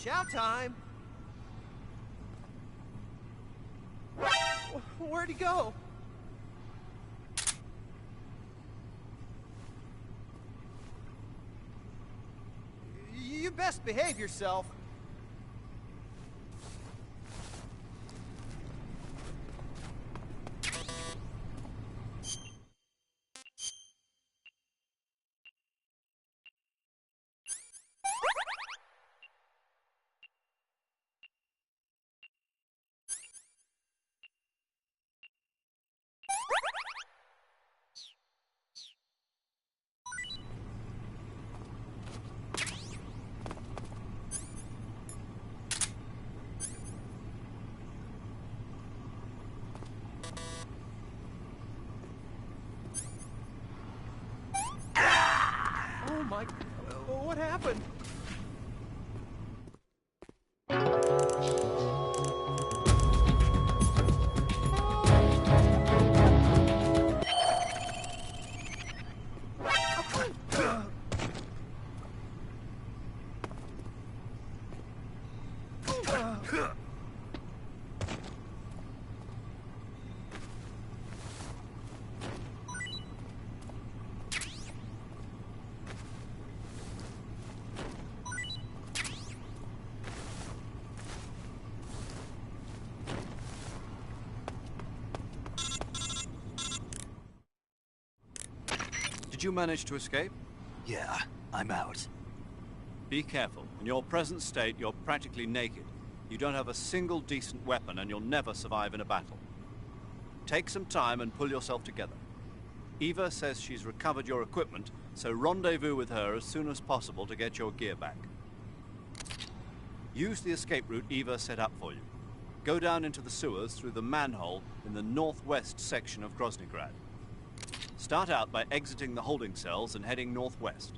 Chow time! Where'd he go? You best behave yourself. Oh my... What happened? Did you manage to escape? Yeah, I'm out. Be careful. In your present state, you're practically naked. You don't have a single decent weapon, and you'll never survive in a battle. Take some time and pull yourself together. Eva says she's recovered your equipment, so rendezvous with her as soon as possible to get your gear back. Use the escape route Eva set up for you. Go down into the sewers through the manhole in the northwest section of Groznygrad. Start out by exiting the holding cells and heading northwest.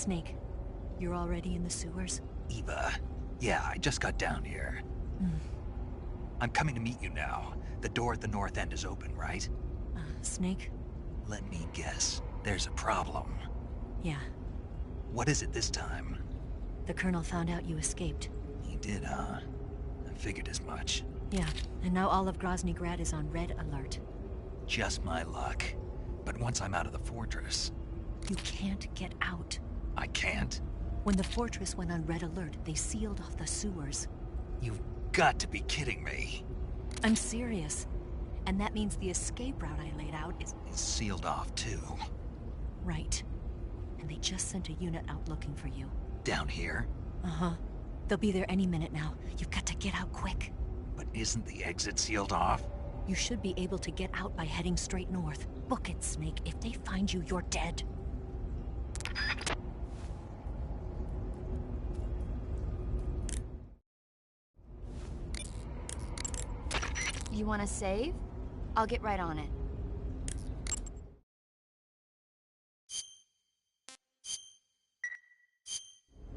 Snake, you're already in the sewers? Eva. Yeah, I just got down here. I'm coming to meet you now. The door at the north end is open, right? Snake? Let me guess. There's a problem. Yeah. What is it this time? The Colonel found out you escaped. He did, huh? I figured as much. Yeah, and now all of Grozny Grad is on red alert. Just my luck. But once I'm out of the fortress... You can't get out. I can't? When the fortress went on red alert, they sealed off the sewers. You've got to be kidding me. I'm serious. And that means the escape route I laid out is... It's sealed off, too. Right. And they just sent a unit out looking for you. Down here? Uh-huh. They'll be there any minute now. You've got to get out quick. But isn't the exit sealed off? You should be able to get out by heading straight north. Book it, Snake. If they find you, you're dead. You want to save? I'll get right on it.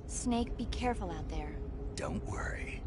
Snake, be careful out there. Don't worry.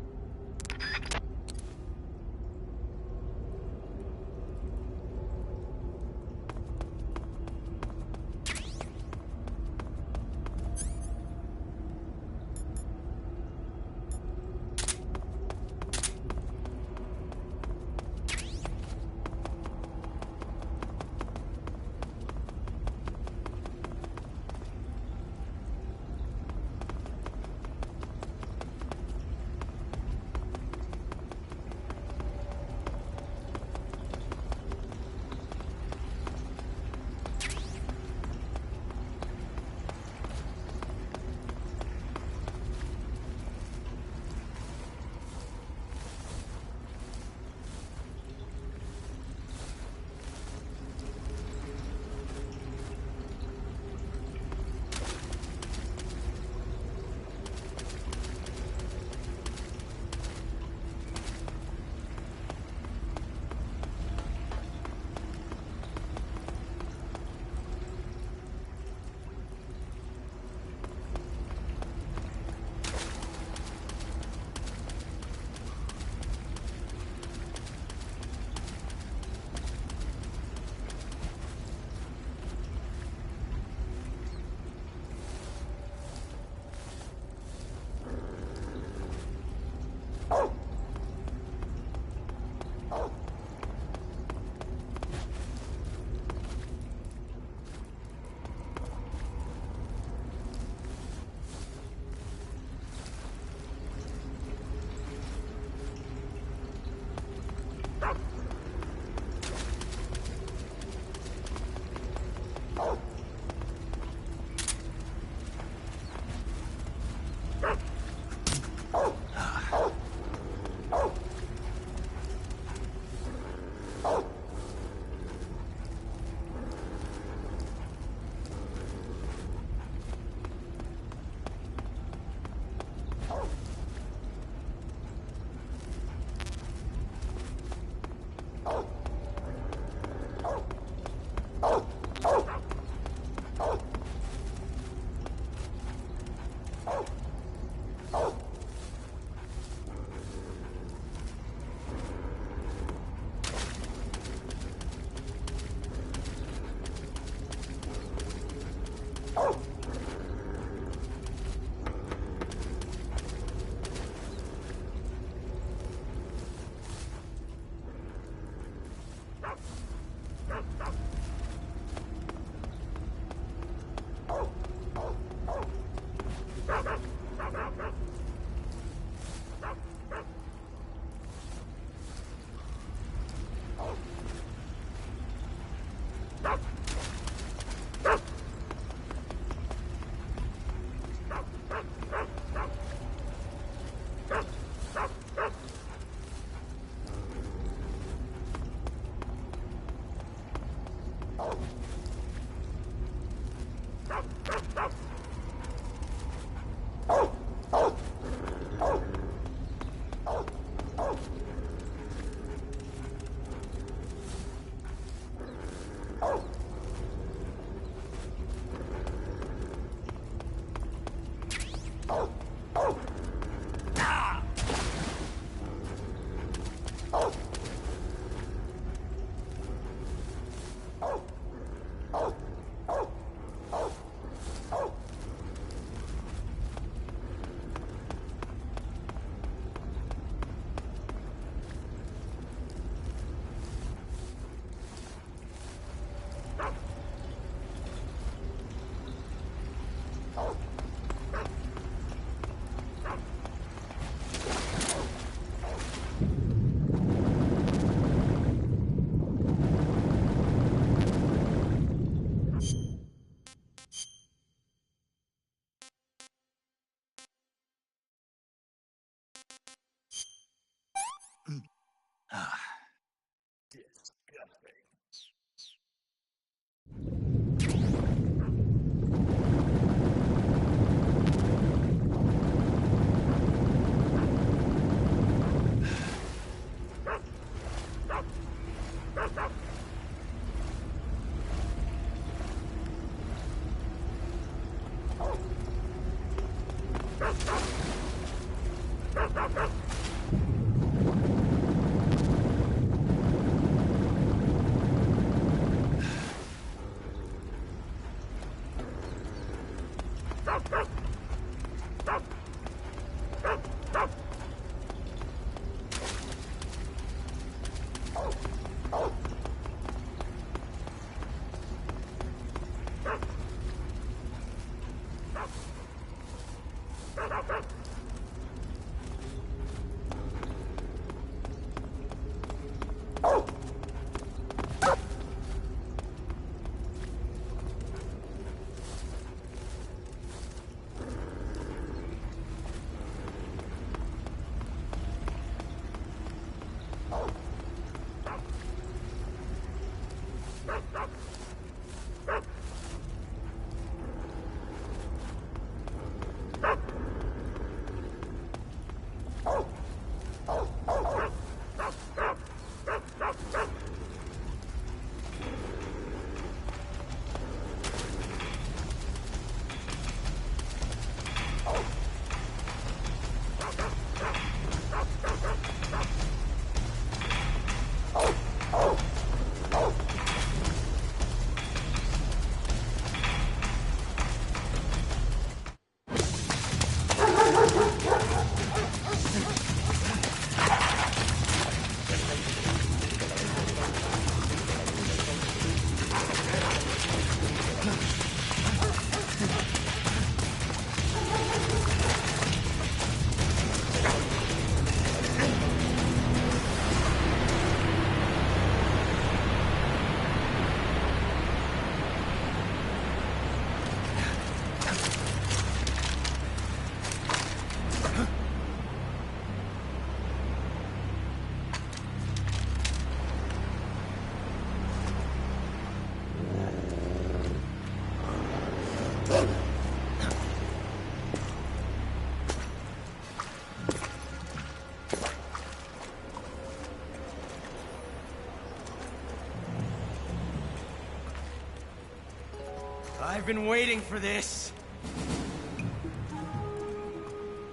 I've been waiting for this.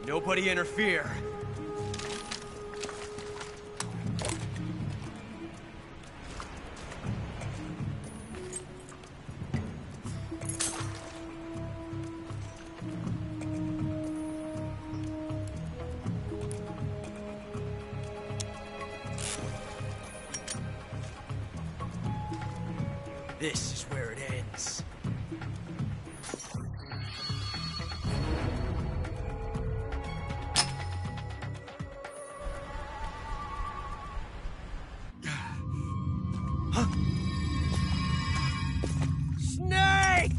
Nobody interfere. This is where it ends. Snake!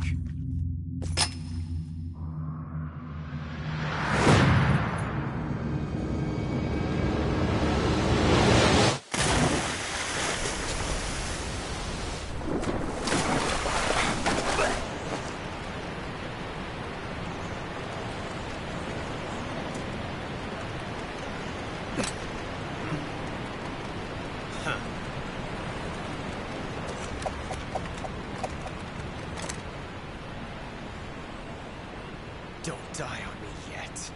Don't die on me yet.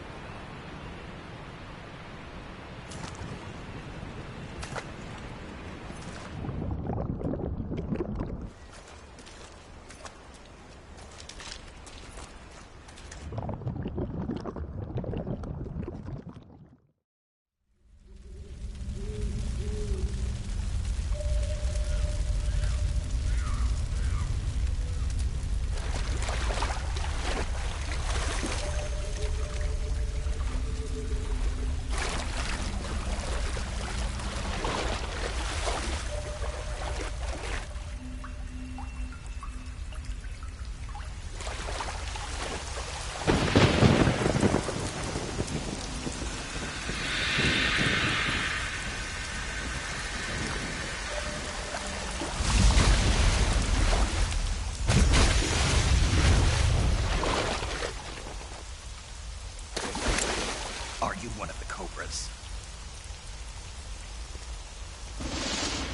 Are you one of the Cobras?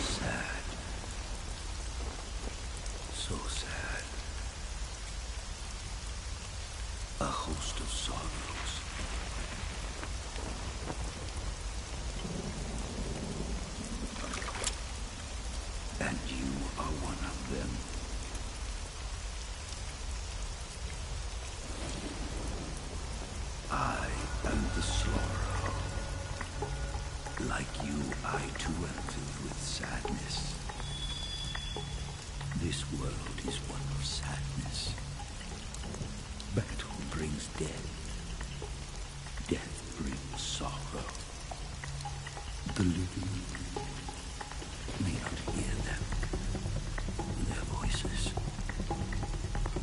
Sad. So sad. A host of sorrows. And you are one of them. I am the Slaughterer. Like you, I too am filled with sadness. This world is one of sadness. Battle brings death. Death brings sorrow. The living may not hear them. Their voices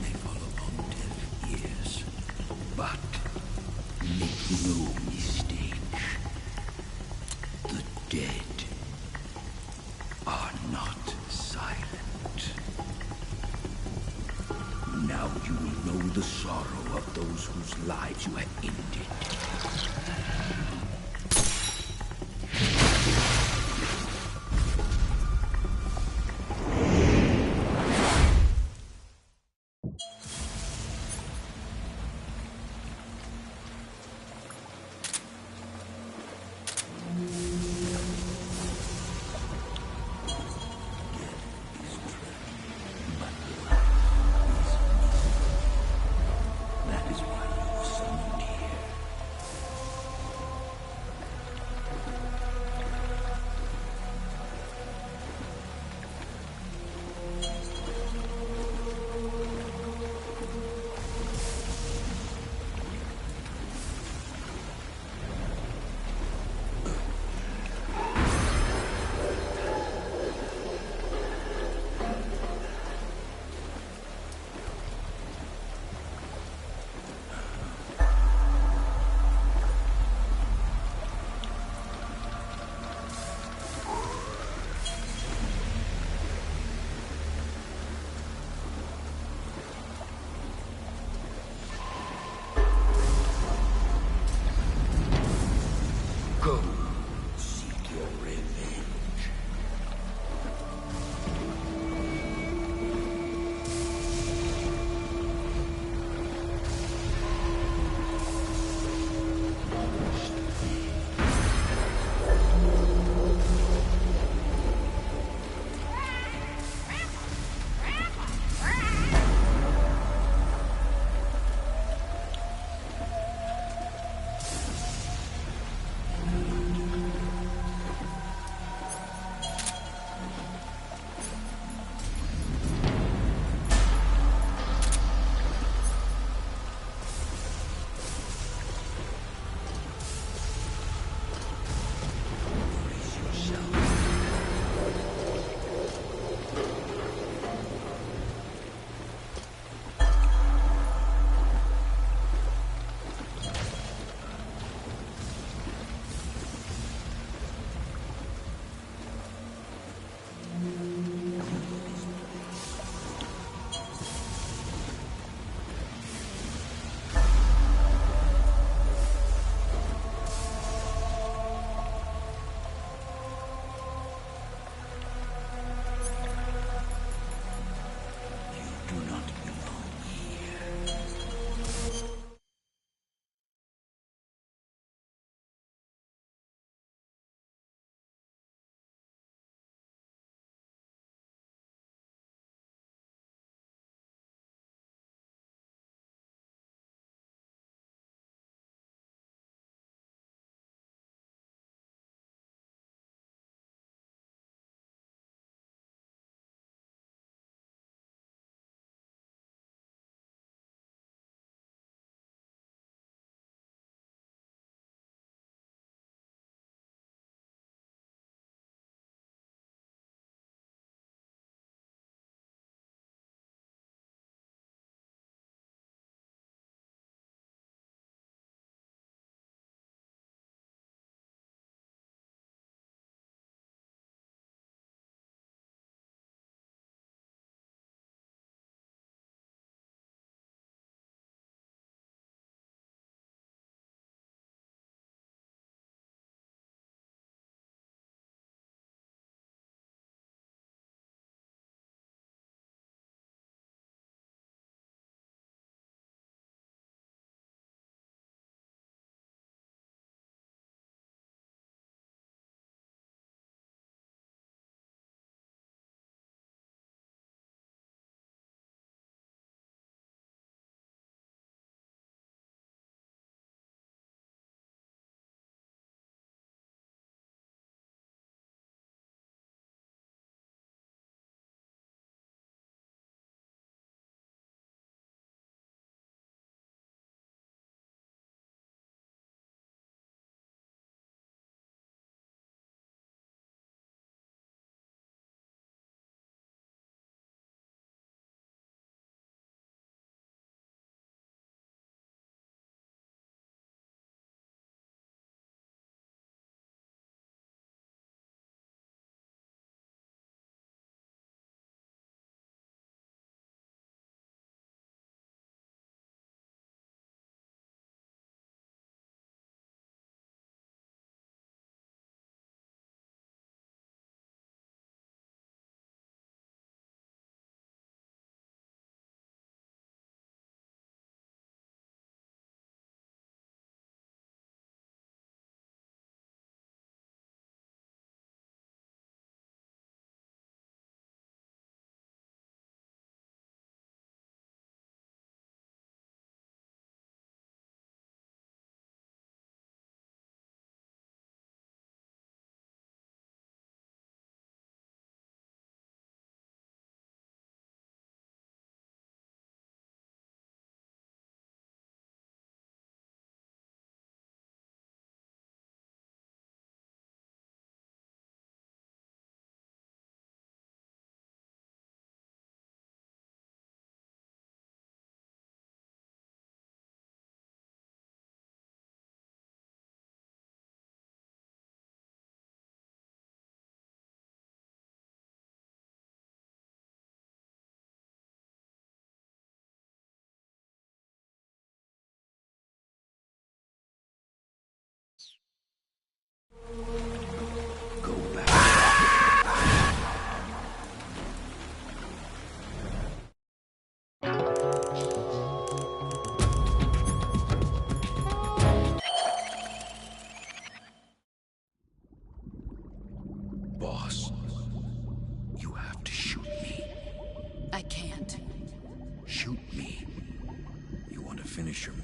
may fall upon deaf ears. But make no mistake, the dead are not silent. Now you will know the sorrow of those whose lives you have ended. That is why you were summoned here.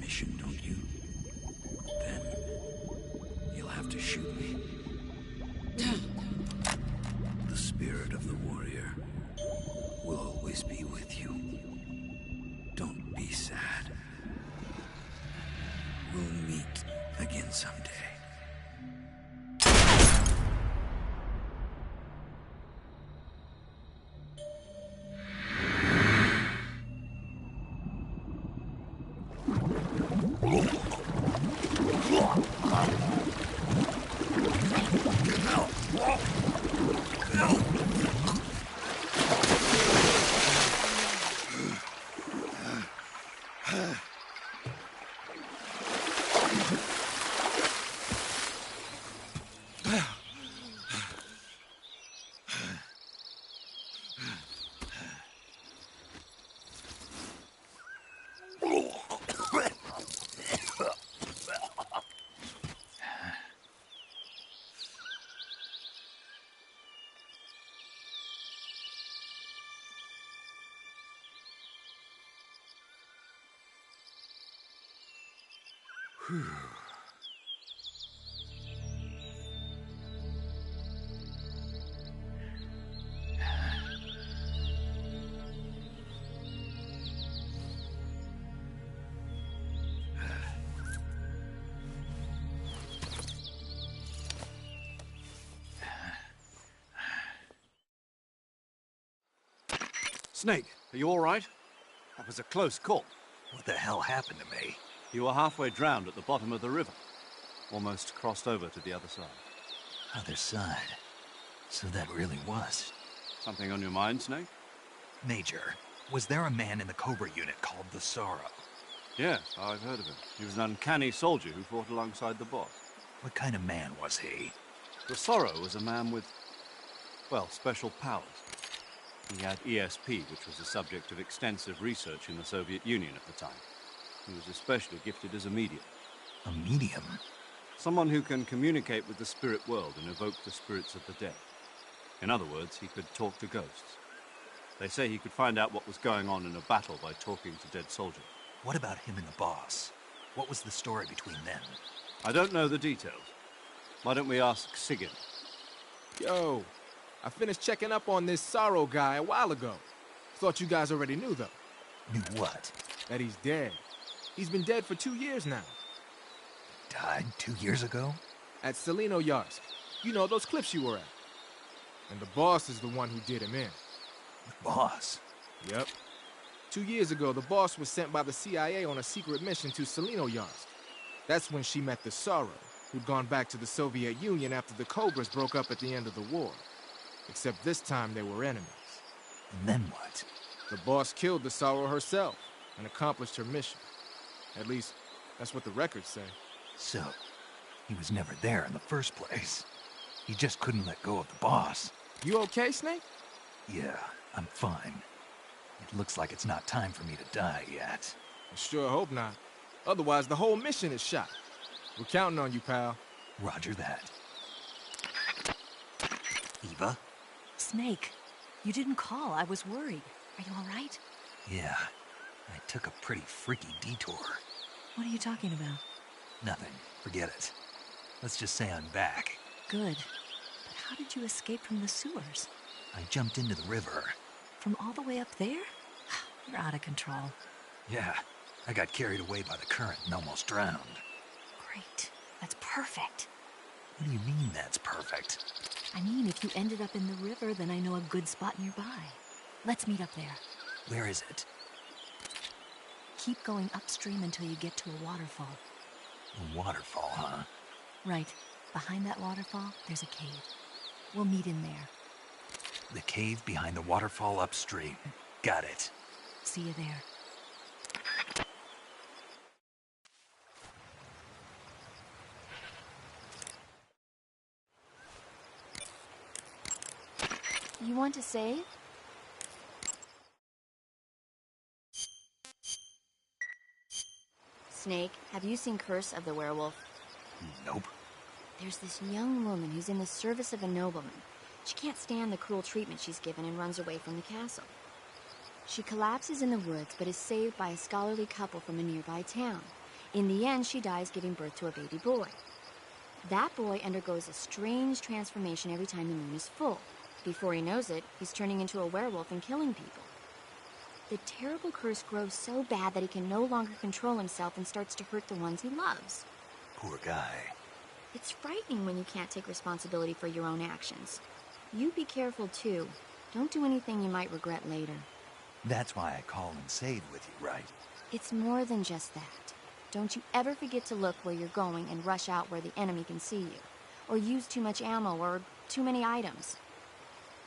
mission, don't you? Then you'll have to shoot me. The spirit of the warrior will always be with you. Don't be sad. We'll meet again someday. Snake, are you all right? That was a close call. What the hell happened to me? You were halfway drowned at the bottom of the river. Almost crossed over to the other side. Other side. So that really was. Something on your mind, Snake? Major, was there a man in the Cobra unit called the Sorrow? Yes, I've heard of him. He was an uncanny soldier who fought alongside the boss. What kind of man was he? The Sorrow was a man with, well, special powers. He had ESP, which was the subject of extensive research in the Soviet Union at the time. He was especially gifted as a medium. A medium? Someone who can communicate with the spirit world and evoke the spirits of the dead. In other words, he could talk to ghosts. They say he could find out what was going on in a battle by talking to dead soldiers. What about him and the boss? What was the story between them? I don't know the details. Why don't we ask Sigyn? Yo, I finished checking up on this Sorrow guy a while ago. Thought you guys already knew, though. Knew what? That he's dead. He's been dead for 2 years now. Died 2 years ago? At Selino-Yarsk. You know, those cliffs you were at. And the boss is the one who did him in. The boss? Yep. 2 years ago, the boss was sent by the CIA on a secret mission to Selino-Yarsk. That's when she met the Sorrow, who'd gone back to the Soviet Union after the Cobras broke up at the end of the war. Except this time they were enemies. And then what? The boss killed the Sorrow herself and accomplished her mission. At least, that's what the records say. So, he was never there in the first place. He just couldn't let go of the boss. You okay, Snake? Yeah, I'm fine. It looks like it's not time for me to die yet. I sure hope not. Otherwise, the whole mission is shot. We're counting on you, pal. Roger that. Eva? Snake, you didn't call. I was worried. Are you all right? Yeah, I took a pretty freaky detour. What are you talking about? Nothing. Forget it. Let's just say I'm back. Good. But how did you escape from the sewers? I jumped into the river. From all the way up there? You're out of control. Yeah, I got carried away by the current and almost drowned. Great. That's perfect. What do you mean that's perfect? I mean, if you ended up in the river, then I know a good spot nearby. Let's meet up there. Where is it? Keep going upstream until you get to a waterfall. A waterfall, huh? Right. Behind that waterfall, there's a cave. We'll meet in there. The cave behind the waterfall upstream. Got it. See you there. You want to save? Snake, have you seen Curse of the Werewolf? Nope. There's this young woman who's in the service of a nobleman. She can't stand the cruel treatment she's given and runs away from the castle. She collapses in the woods, but is saved by a scholarly couple from a nearby town. In the end, she dies giving birth to a baby boy. That boy undergoes a strange transformation every time the moon is full. Before he knows it, he's turning into a werewolf and killing people. The terrible curse grows so bad that he can no longer control himself and starts to hurt the ones he loves. Poor guy. It's frightening when you can't take responsibility for your own actions. You be careful too. Don't do anything you might regret later. That's why I call and save with you, right? It's more than just that. Don't you ever forget to look where you're going and rush out where the enemy can see you. Or use too much ammo or too many items.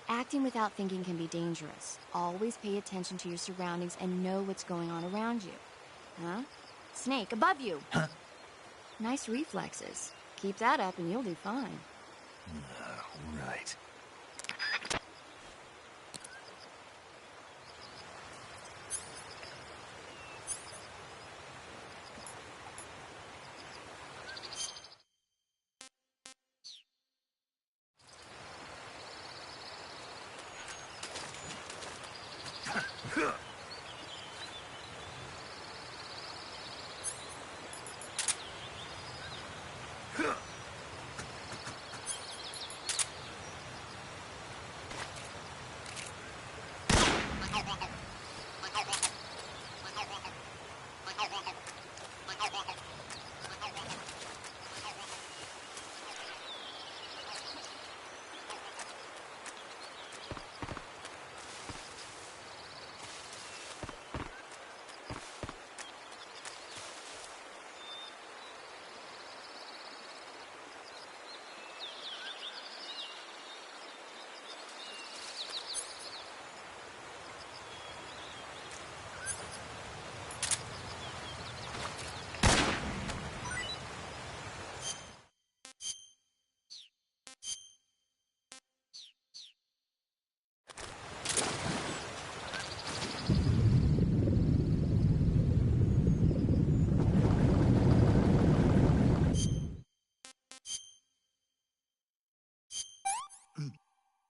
Acting without thinking can be dangerous. Always pay attention to your surroundings and know what's going on around you. Huh? Snake, above you! Huh? Nice reflexes. Keep that up and you'll do fine. Right.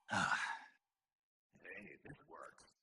Hey, this works.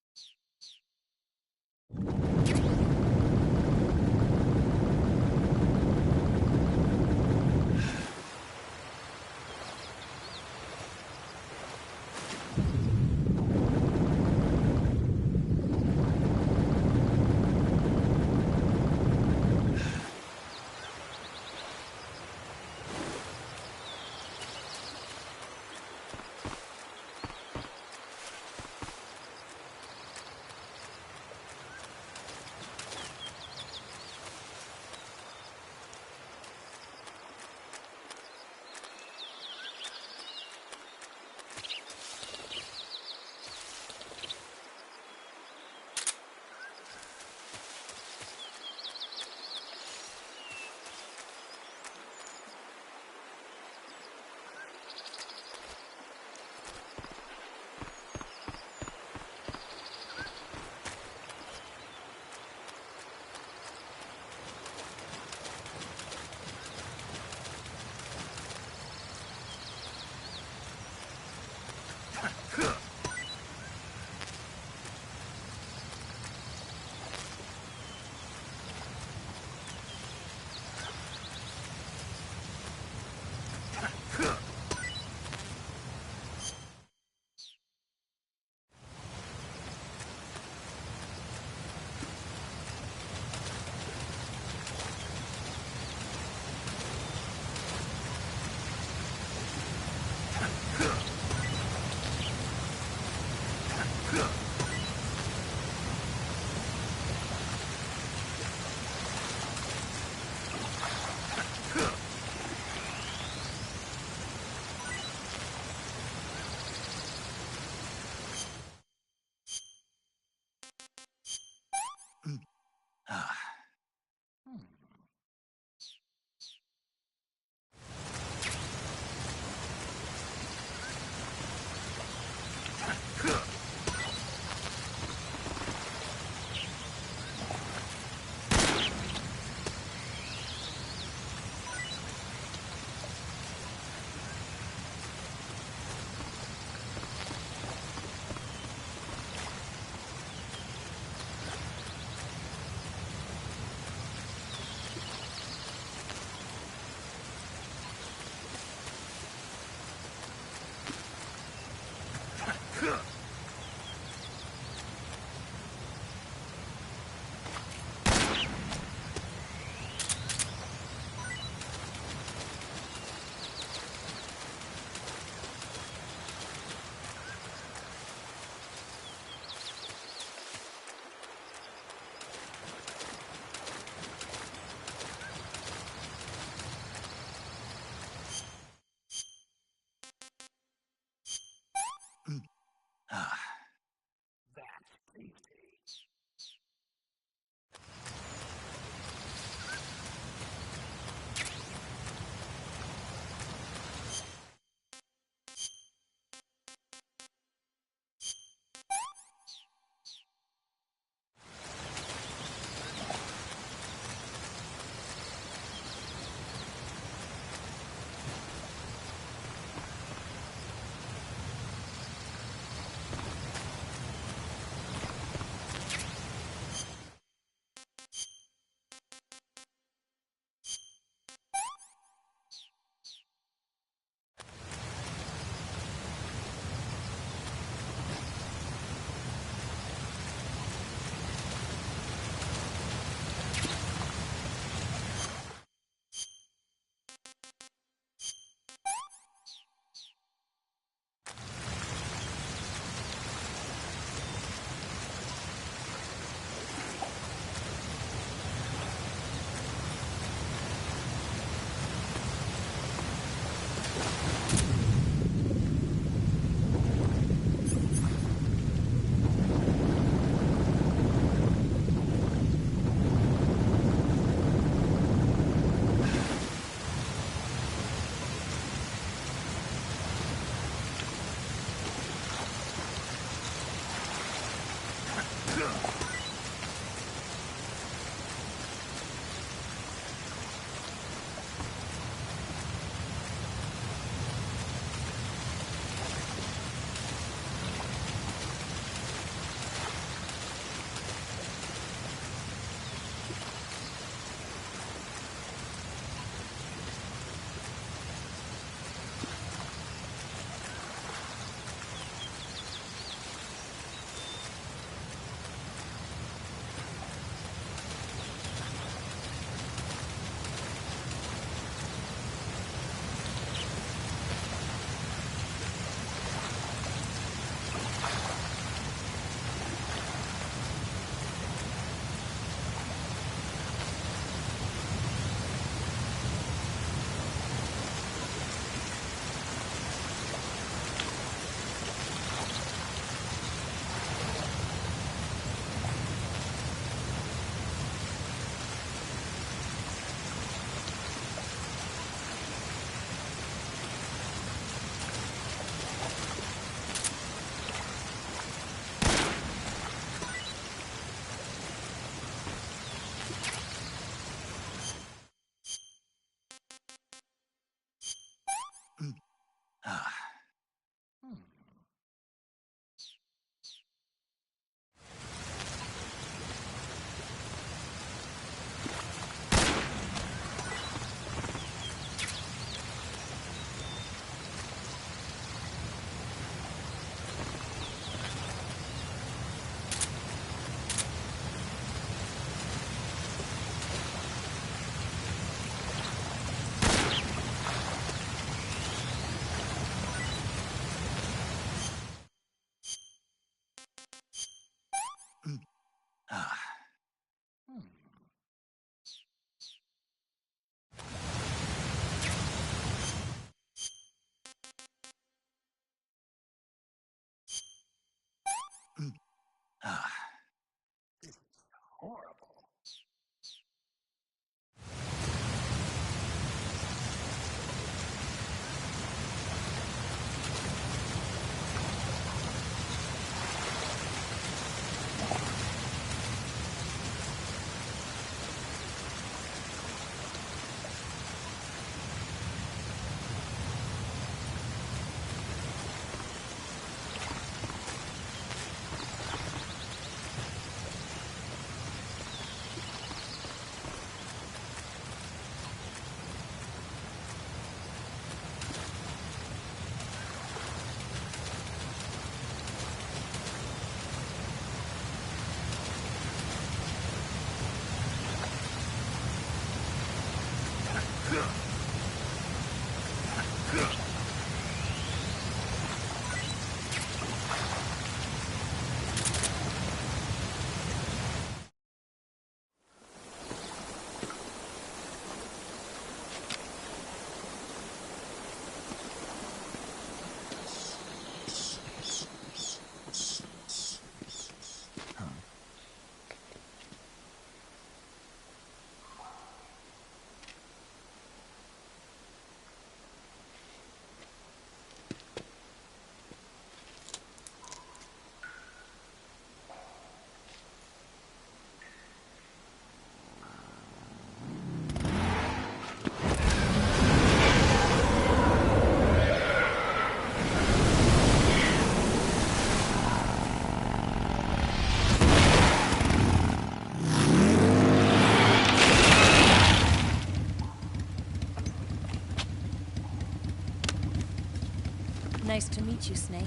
Nice to meet you, Snake.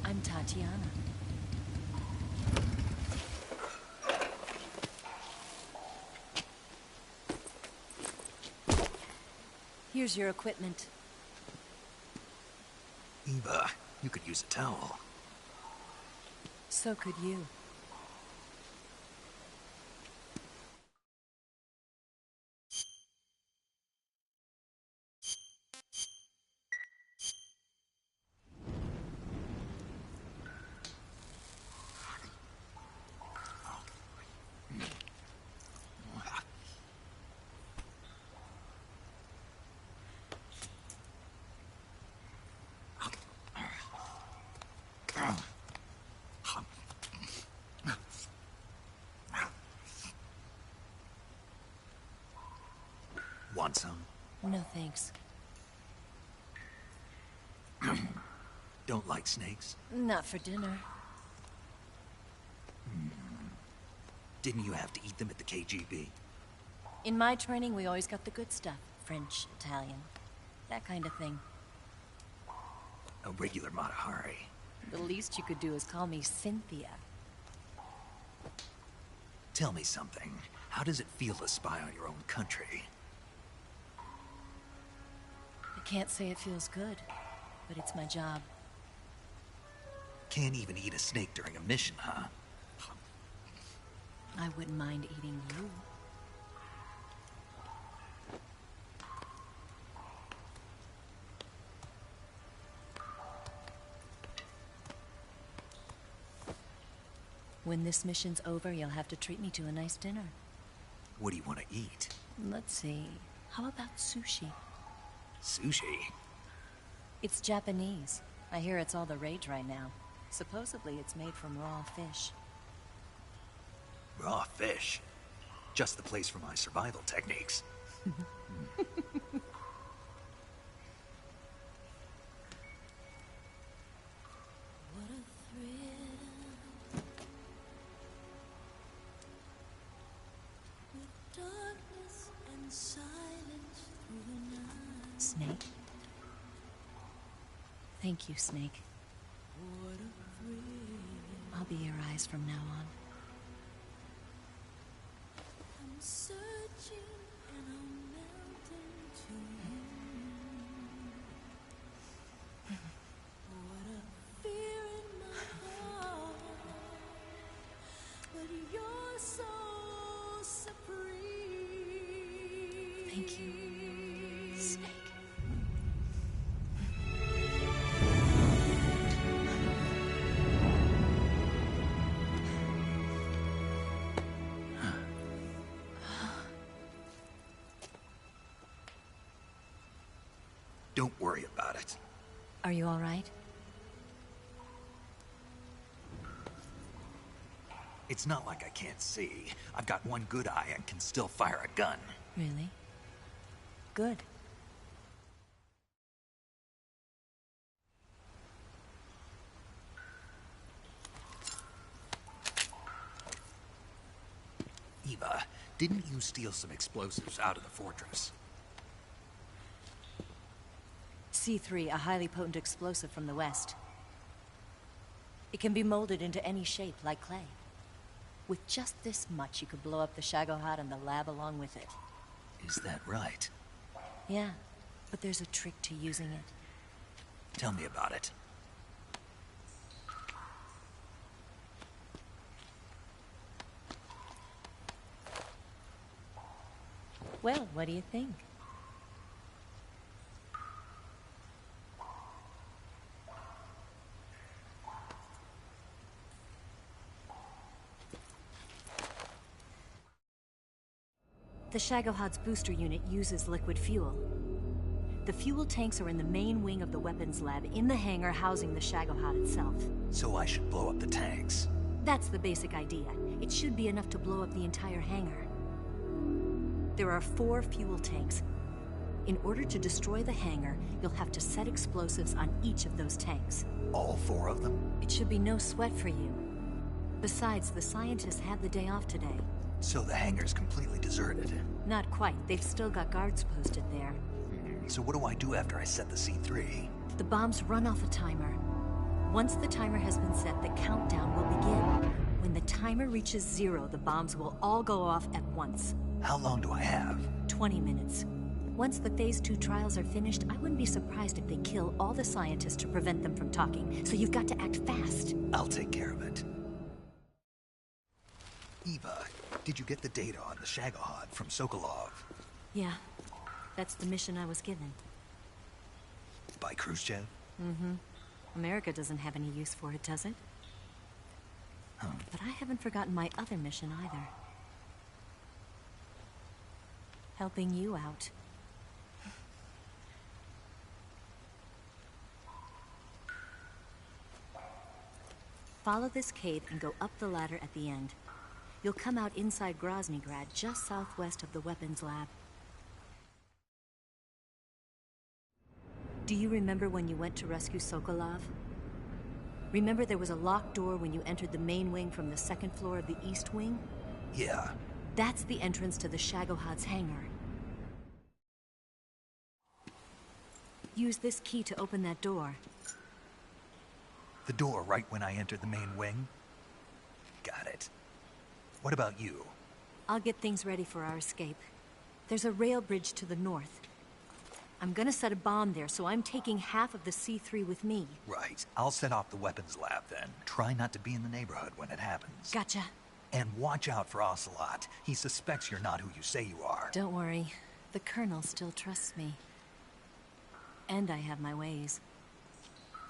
I'm Tatiana. Here's your equipment. Eva, you could use a towel. So could you. Want some? No thanks. Don't like snakes? Not for dinner. Didn't you have to eat them at the KGB? In my training, we always got the good stuff. French, Italian, that kind of thing. A regular Matahari. The least you could do is call me Cynthia. Tell me something. How does it feel to spy on your own country? I can't say it feels good, but it's my job. Can't even eat a snake during a mission, huh? I wouldn't mind eating you. When this mission's over, you'll have to treat me to a nice dinner. What do you want to eat? Let's see. How about sushi? Sushi? It's Japanese. I hear it's all the rage right now. Supposedly it's made from raw fish. Raw fish? Just the place for my survival techniques. Snake? Thank you, Snake. I'll be your eyes from now on. I'm searching and I'm melting to you. What a fear in my heart, but you're so supreme. Thank you, Snake. Don't worry about it. Are you all right? It's not like I can't see. I've got one good eye and can still fire a gun. Really? Good. Eva, didn't you steal some explosives out of the fortress? C3, a highly potent explosive from the west. It can be molded into any shape, like clay. With just this much, you could blow up the Shagohod and the lab along with it. Is that right? Yeah, but there's a trick to using it. Tell me about it. Well, what do you think? The Shagohod's booster unit uses liquid fuel. The fuel tanks are in the main wing of the weapons lab in the hangar housing the Shagohod itself. So I should blow up the tanks. That's the basic idea. It should be enough to blow up the entire hangar. There are 4 fuel tanks. In order to destroy the hangar, you'll have to set explosives on each of those tanks. All 4 of them? It should be no sweat for you. Besides, the scientists had the day off today. So the hangar's completely deserted. Not quite. They've still got guards posted there. So what do I do after I set the C3? The bombs run off a timer. Once the timer has been set, the countdown will begin. When the timer reaches 0, the bombs will all go off at once. How long do I have? 20 minutes. Once the Phase 2 trials are finished, I wouldn't be surprised if they kill all the scientists to prevent them from talking, so you've got to act fast. I'll take care of it. Eva, did you get the data on the Shagohod from Sokolov? Yeah, that's the mission I was given. By Khrushchev? America doesn't have any use for it, does it? Huh. But I haven't forgotten my other mission either. Helping you out. Follow this cave and go up the ladder at the end. You'll come out inside Groznygrad, just southwest of the weapons lab. Do you remember when you went to rescue Sokolov? Remember there was a locked door when you entered the main wing from the 2nd floor of the east wing? Yeah. That's the entrance to the Shagohod's hangar. Use this key to open that door. The door right when I entered the main wing? Got it. What about you? I'll get things ready for our escape. There's a rail bridge to the north. I'm gonna set a bomb there, so I'm taking half of the C3 with me. Right. I'll set off the weapons lab then. Try not to be in the neighborhood when it happens. Gotcha. And watch out for Ocelot. He suspects you're not who you say you are. Don't worry. The Colonel still trusts me. And I have my ways.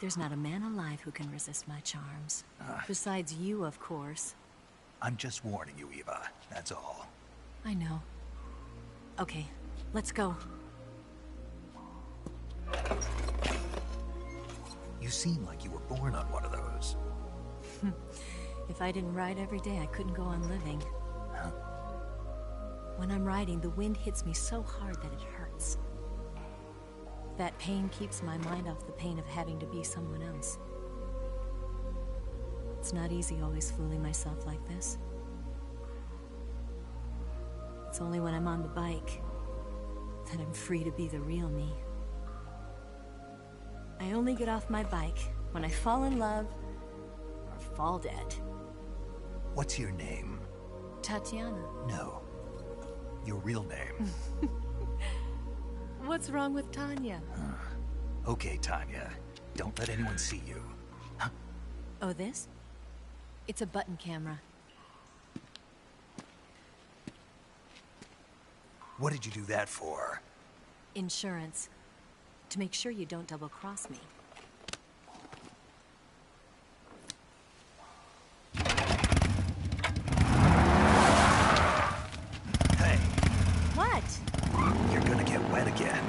There's not a man alive who can resist my charms. Besides you, of course. I'm just warning you, Eva. That's all. I know. Okay, let's go. You seem like you were born on one of those. If I didn't ride every day, I couldn't go on living. Huh? When I'm riding, the wind hits me so hard that it hurts. That pain keeps my mind off the pain of having to be someone else. It's not easy always fooling myself like this. It's only when I'm on the bike that I'm free to be the real me. I only get off my bike when I fall in love or fall dead. What's your name? Tatiana. No. Your real name. What's wrong with Tanya? Okay, Tanya. Don't let anyone see you. Huh? Oh, this? It's a button camera. What did you do that for? Insurance. To make sure you don't double-cross me. Hey, What? you're gonna get wet again.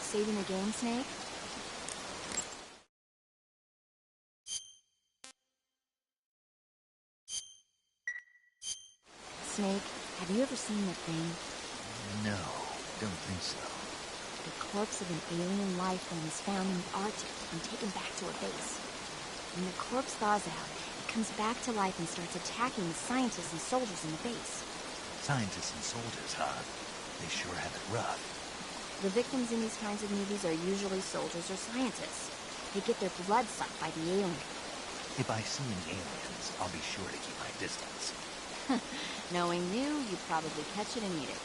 Saving the game, Snake? Snake, have you ever seen the thing? No, don't think so. The corpse of an alien life form is found in the Arctic and taken back to a base. When the corpse thaws out, it comes back to life and starts attacking the scientists and soldiers in the base. Scientists and soldiers, huh? They sure have it rough. The victims in these kinds of movies are usually soldiers or scientists. They get their blood sucked by the alien. If I see any aliens, I'll be sure to keep my distance. Knowing you, you'd probably catch it and eat it.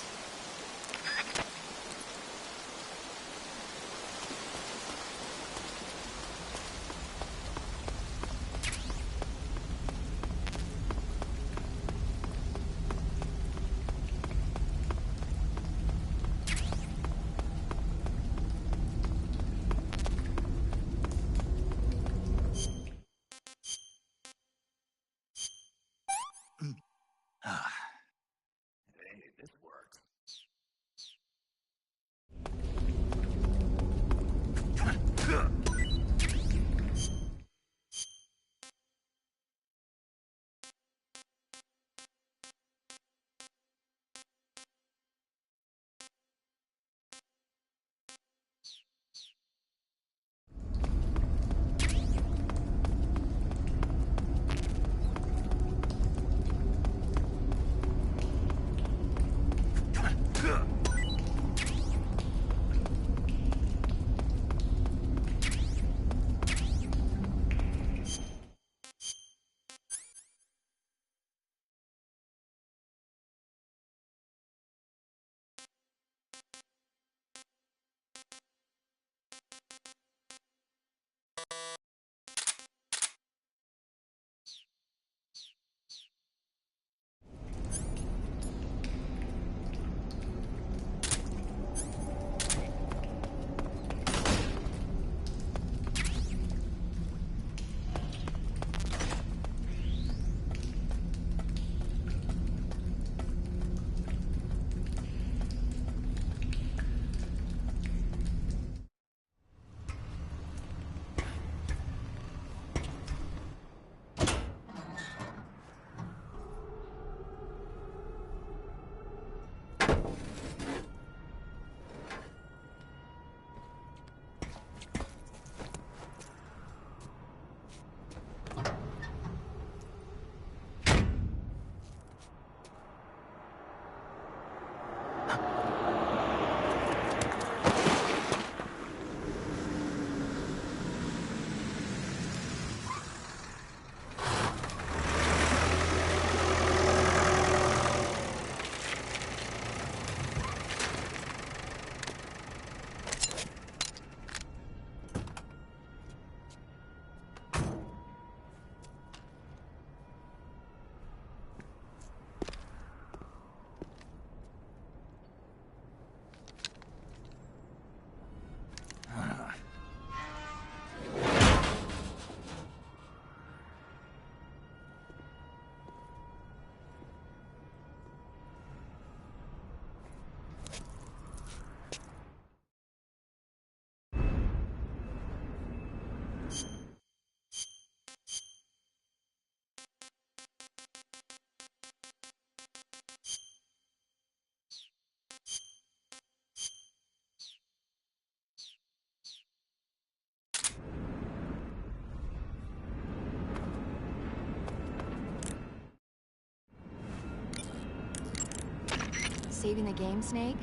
Hey, this worked. saving the game, Snake?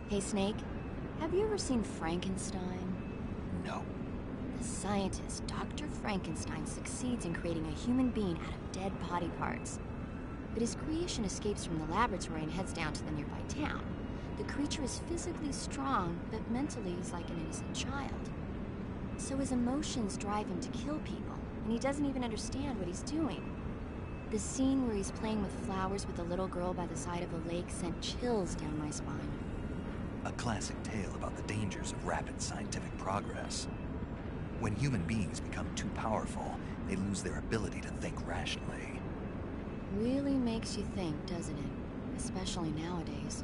Hey, Snake. Have you ever seen Frankenstein? No. The scientist, Dr. Frankenstein, succeeds in creating a human being out of dead body parts. But his creation escapes from the laboratory and heads down to the nearby town. The creature is physically strong, but mentally is like an innocent child. So his emotions drive him to kill people, and he doesn't even understand what he's doing. The scene where he's playing with flowers with a little girl by the side of a lake sent chills down my spine. A classic tale about the dangers of rapid scientific progress. When human beings become too powerful, they lose their ability to think rationally. Really makes you think, doesn't it? Especially nowadays.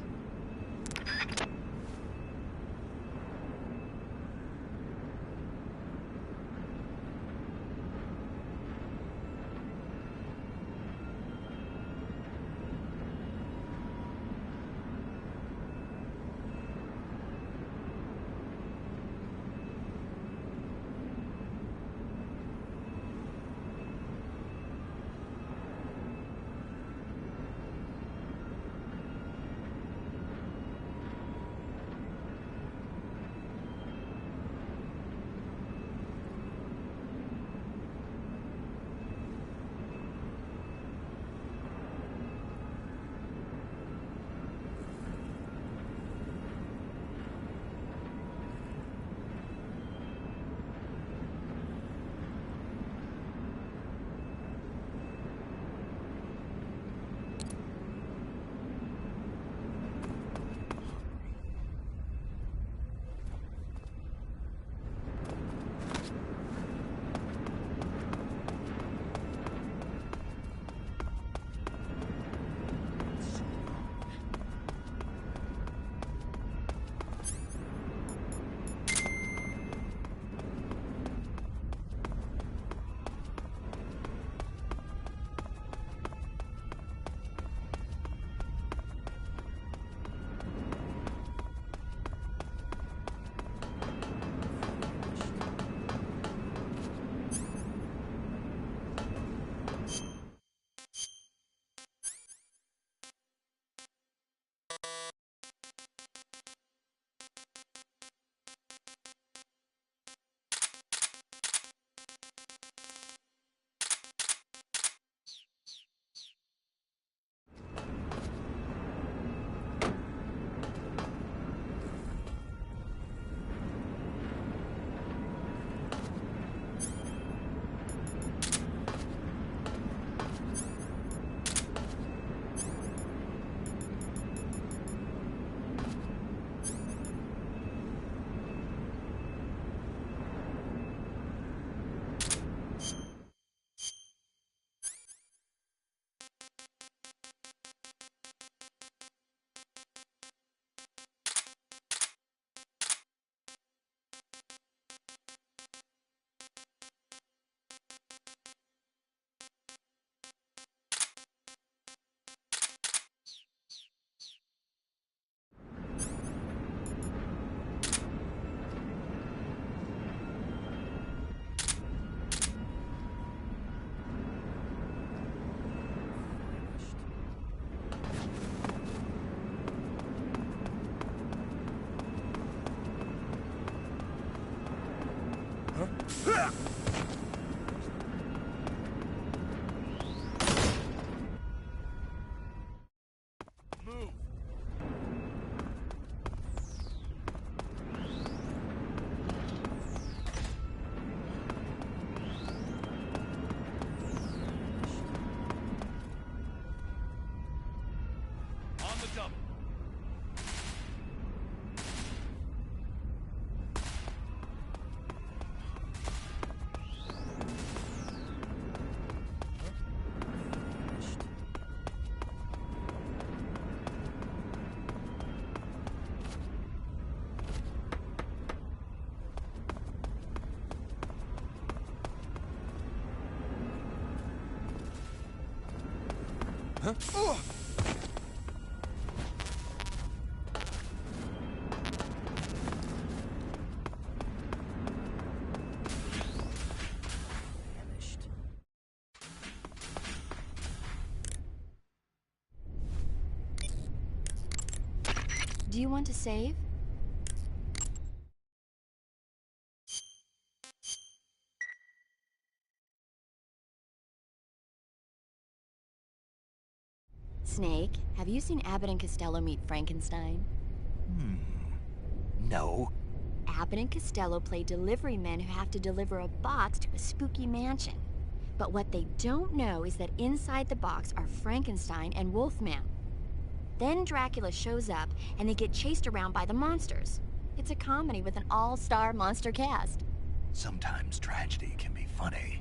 Huh? Do you want to save? Snake, have you seen Abbott and Costello meet Frankenstein? No. Abbott and Costello play delivery men who have to deliver a box to a spooky mansion. But what they don't know is that inside the box are Frankenstein and Wolfman. Then Dracula shows up, and they get chased around by the monsters. It's a comedy with an all-star monster cast. Sometimes tragedy can be funny.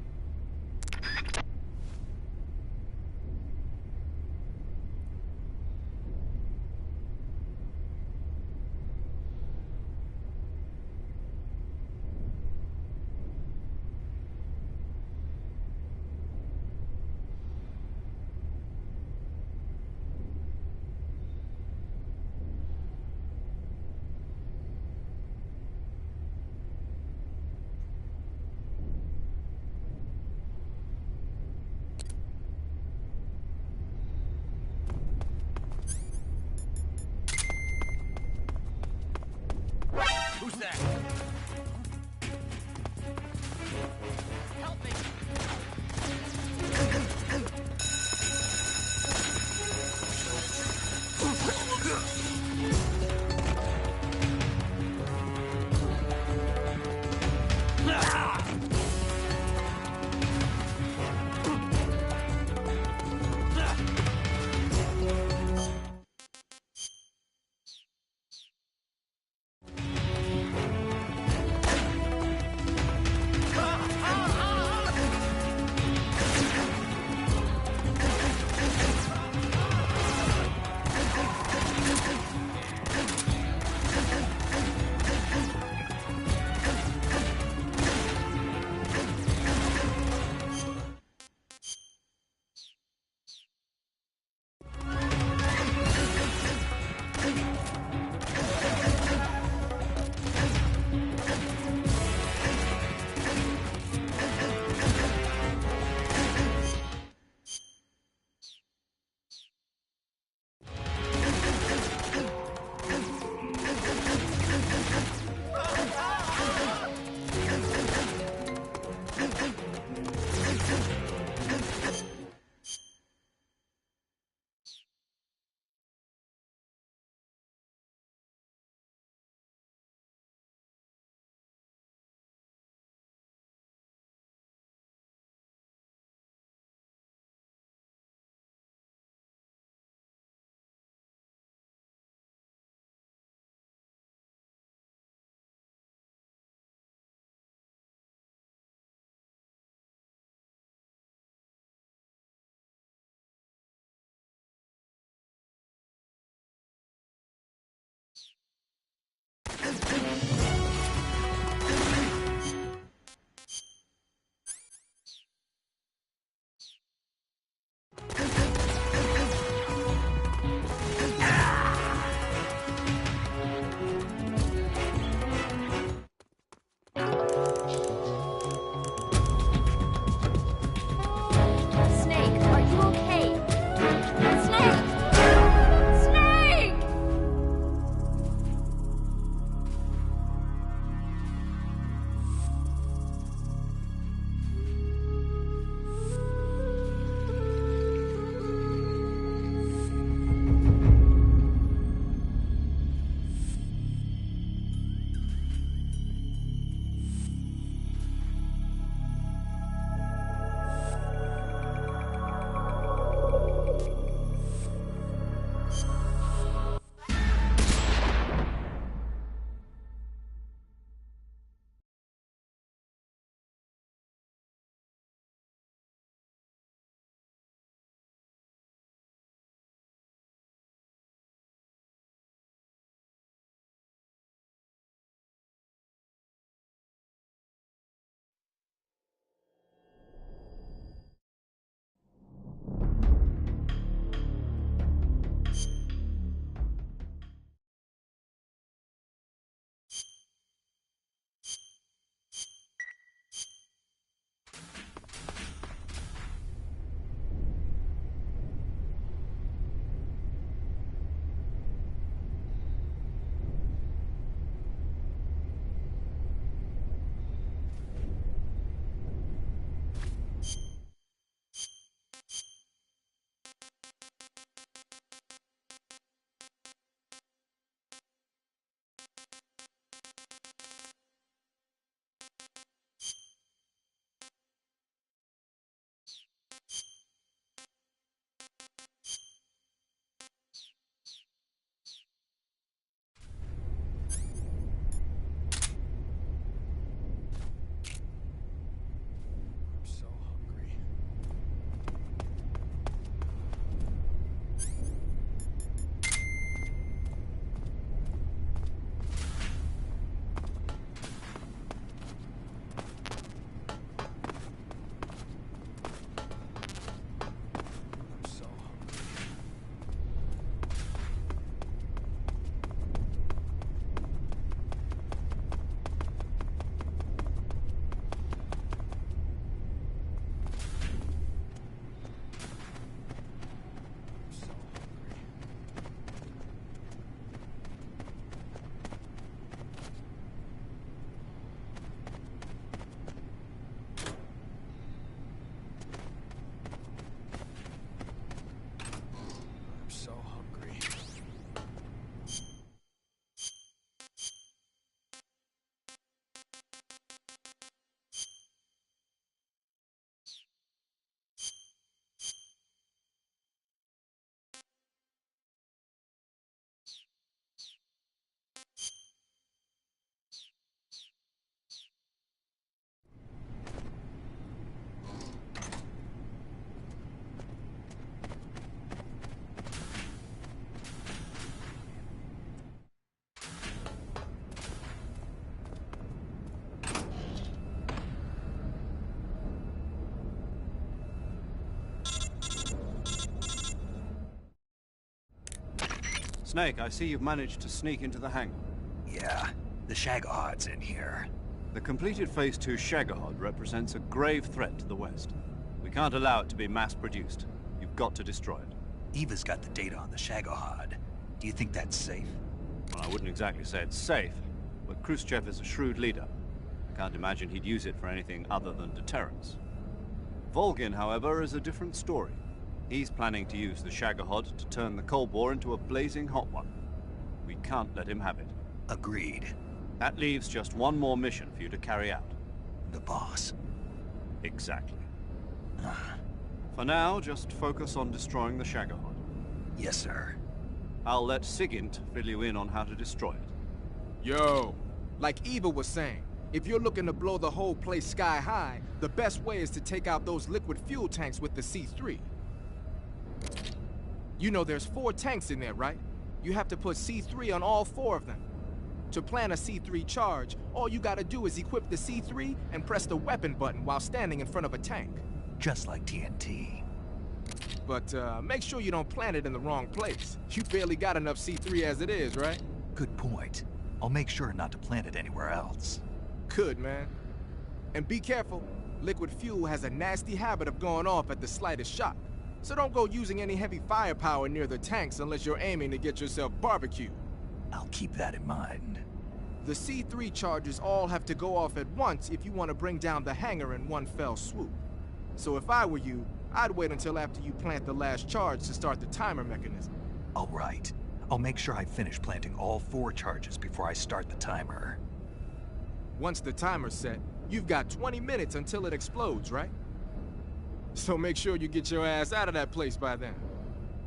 Snake, I see you've managed to sneak into the hangar. Yeah, the Shagohod's in here. The completed Phase 2 Shagohod represents a grave threat to the West. We can't allow it to be mass-produced. You've got to destroy it. Eva's got the data on the Shagohod. Do you think that's safe? Well, I wouldn't exactly say it's safe, but Khrushchev is a shrewd leader. I can't imagine he'd use it for anything other than deterrence. Volgin, however, is a different story. He's planning to use the Shagohod to turn the Cold War into a blazing hot one. We can't let him have it. Agreed. That leaves just one more mission for you to carry out. The boss. Exactly. For now, just focus on destroying the Shagohod. Yes, sir. I'll let Sigint fill you in on how to destroy it. Yo, like Eva was saying, if you're looking to blow the whole place sky high, the best way is to take out those liquid fuel tanks with the C3. You know there's 4 tanks in there, right? You have to put C3 on all 4 of them. To plan a C3 charge, all you gotta do is equip the C3 and press the weapon button while standing in front of a tank. Just like TNT. But make sure you don't plant it in the wrong place. You barely got enough C3 as it is, right? Good point. I'll make sure not to plant it anywhere else. Good, man. And be careful. Liquid fuel has a nasty habit of going off at the slightest shock. So don't go using any heavy firepower near the tanks unless you're aiming to get yourself barbecued. I'll keep that in mind. The C3 charges all have to go off at once if you want to bring down the hangar in one fell swoop. So if I were you, I'd wait until after you plant the last charge to start the timer mechanism. All right. I'll make sure I finish planting all 4 charges before I start the timer. Once the timer's set, you've got 20 minutes until it explodes, right? So make sure you get your ass out of that place by then.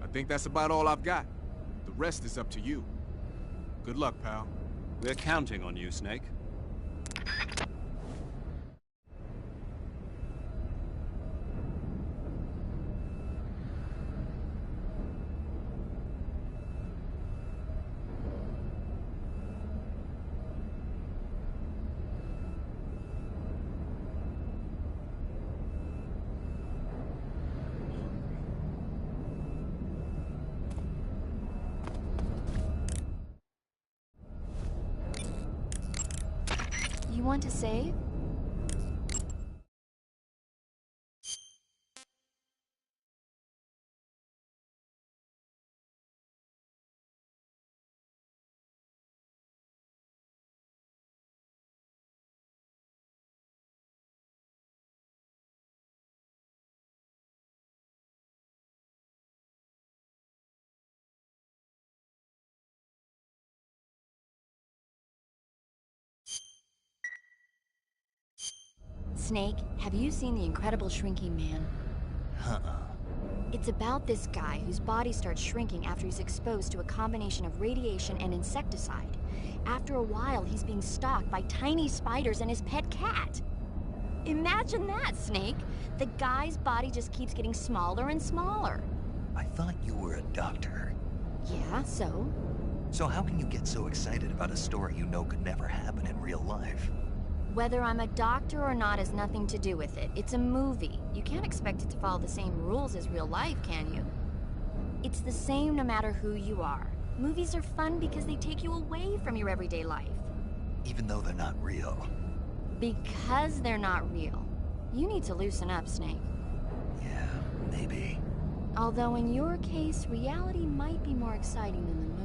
I think that's about all I've got. The rest is up to you. Good luck, pal. We're counting on you, Snake. You want to save? Snake, have you seen The Incredible Shrinking Man? It's about this guy whose body starts shrinking after he's exposed to a combination of radiation and insecticide. After a while, he's being stalked by tiny spiders and his pet cat. Imagine that, Snake! The guy's body just keeps getting smaller and smaller. I thought you were a doctor. Yeah, so? So how can you get so excited about a story you know could never happen in real life? Whether I'm a doctor or not has nothing to do with it. It's a movie. You can't expect it to follow the same rules as real life, can you? It's the same no matter who you are. Movies are fun because they take you away from your everyday life. Even though they're not real. Because they're not real. You need to loosen up, Snake. Yeah, maybe. Although in your case, reality might be more exciting than the